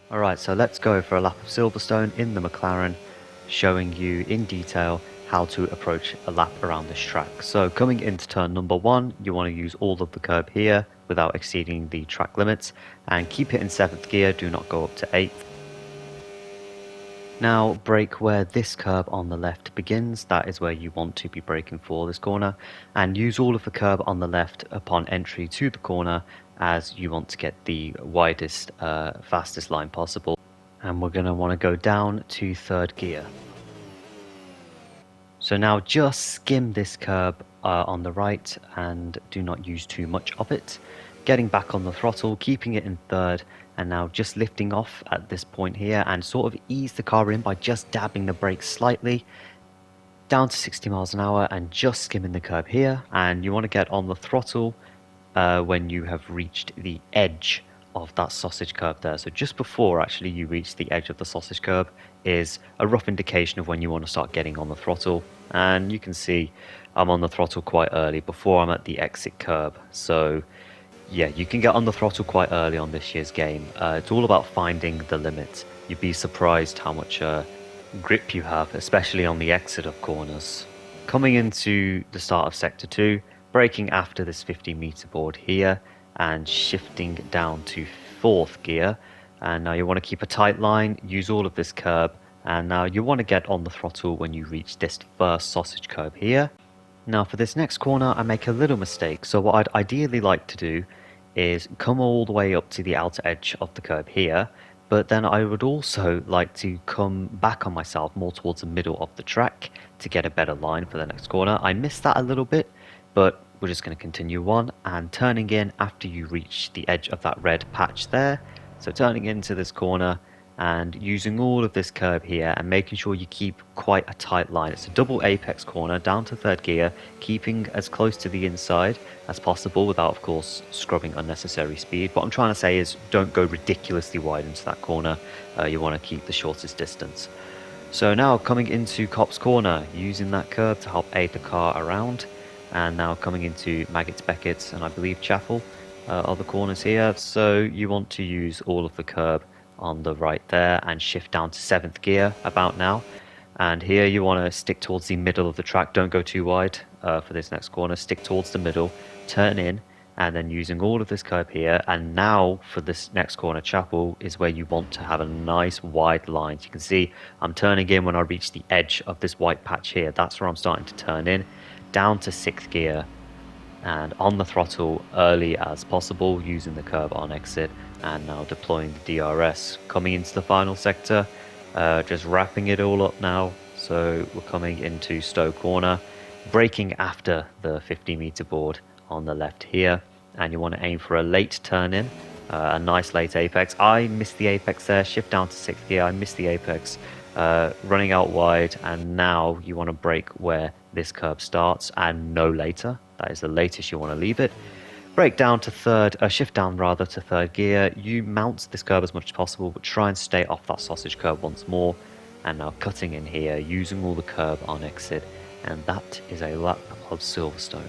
Alright, so let's go for a lap of Silverstone in the McLaren, showing you in detail how to approach a lap around this track. So coming into turn number 1, you want to use all of the curb here without exceeding the track limits, and keep it in 7th gear, do not go up to 8th. Now brake where this curb on the left begins, that is where you want to be braking for this corner, and use all of the curb on the left upon entry to the corner, as you want to get the widest, fastest line possible. And we're going to want to go down to 3rd gear. So now just skim this curb on the right and do not use too much of it. Getting back on the throttle, keeping it in 3rd, and now just lifting off at this point here and sort of ease the car in by just dabbing the brakes slightly down to 60 miles an hour and just skimming the curb here. And you want to get on the throttle when you have reached the edge of that sausage curb there. So just before actually you reach the edge of the sausage curb is a rough indication of when you want to start getting on the throttle. And you can see I'm on the throttle quite early before I'm at the exit curb. So yeah, you can get on the throttle quite early on this year's game. It's all about finding the limit. You'd be surprised how much grip you have, especially on the exit of corners. Coming into the start of sector 2, braking after this 50-meter board here and shifting down to 4th gear. And now you want to keep a tight line, use all of this curb, and now you want to get on the throttle when you reach this first sausage curb here. Now for this next corner I make a little mistake, so what I'd ideally like to do is come all the way up to the outer edge of the curb here, but then I would also like to come back on myself more towards the middle of the track to get a better line for the next corner. I missed that a little bit, but we're just going to continue on and turning in after you reach the edge of that red patch there. So turning into this corner and using all of this curb here and making sure you keep quite a tight line. It's a double apex corner down to 3rd gear, keeping as close to the inside as possible without of course scrubbing unnecessary speed. What I'm trying to say is don't go ridiculously wide into that corner, you want to keep the shortest distance. So now coming into Cop's corner, using that curb to help aid the car around, and now coming into Maggots, Beckett's and I believe Chapel are the corners here. So you want to use all of the curb on the right there and shift down to 7th gear about now. And here you want to stick towards the middle of the track, don't go too wide for this next corner, stick towards the middle, turn in, and then using all of this curb here. And now for this next corner, Chapel, is where you want to have a nice wide line. So you can see I'm turning in when I reach the edge of this white patch here. That's where I'm starting to turn in, down to 6th gear and on the throttle early as possible, using the curb on exit, and now deploying the DRS. Coming into the final sector, just wrapping it all up now. So we're coming into Stowe corner, braking after the 50-meter board on the left here, and you want to aim for a late turn in, a nice late apex. I missed the apex there, shift down to 6th gear, I missed the apex, running out wide, and now you want to brake where this curb starts and no later. That is the latest you want to leave it. Brake down to shift down rather to 3rd gear. You mount this curb as much as possible, but try and stay off that sausage curb once more. And now cutting in here, using all the curb on exit, and that is a lap of Silverstone.